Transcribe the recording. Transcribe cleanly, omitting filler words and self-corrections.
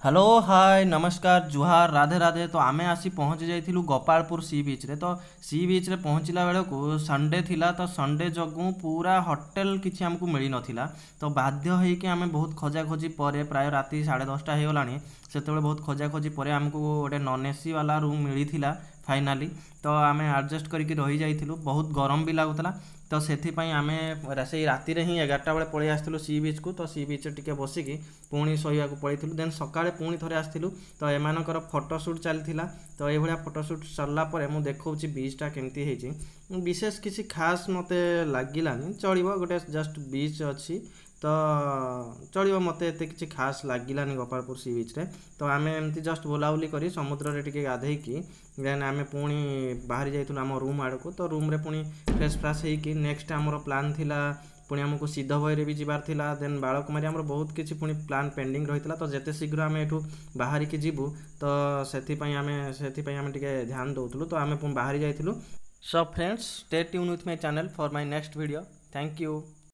Hello hi नमस्कार जुहार राधे राधे। तो आमे आसी पहुँची जाइथिलु गोपालपुर सी बीच रे। तो सी बीच रे पहुँचला बेलू संडे थिला। तो संडे जगू पूरा होटेल किछि हमकु मिली नथिला। तो बाध्य होइके आमे बहुत खोजा खोजी परे प्राय राति 10:30 हो गलानी। सेतेबेले बहुत खोजा खोजी परे हमकु गोटे नॉन एसी वाला रूम मिली थिला फाइनाली। तो आमे एडजस्ट करके रही जाइथिलु। बहुत गरम भी लागुतला। तो सेथिपाई आमे से राति रे ही 11टा बेले पळेई आस्थिलु सी बीच को। तो सी बीच टिके बसिकी पुणी शोइबाकू पळेइथिलु। देन सकाळे पुणी थरे आस्थिलु। तो एमानकर फोटोशूट चलथिला। तो एई भलिया फोटोशूट सरला परे मु देखौछि बीचटा केमती हेछि। विशेष किसी खास मते लागिलानी, चलिबो गोटे जस्ट बीच अछि। तो चलिबो, मते एते किछि खास लागिलानी गोपालपुर सी बीच रे। तो आमे एमती जस्ट बुलाबुली करी समुद्र रे टिके गाधेइकी देन आमे पुणी बाहरी जाइथिलु आम रूम आड़कू। तो रूम रे पुणी फ्रेश फ्राश हेइकी नेक्स्ट आमर प्लान थिला पुणी आमको सिद्ध भैरी भी जीवार थिला। देन बालकुमारी आमर बहुत किछि पुणी प्लान पेंडिंग रहितला। तो जेते शीघ्र आमे एठू बाहरी की जीवु तो सेथिपाई आमे टिके ध्यान दउथुलु। तो आमे पुणी बाहरी जाइथिलु। So friends, stay tune with my channel for my next video. Thank you.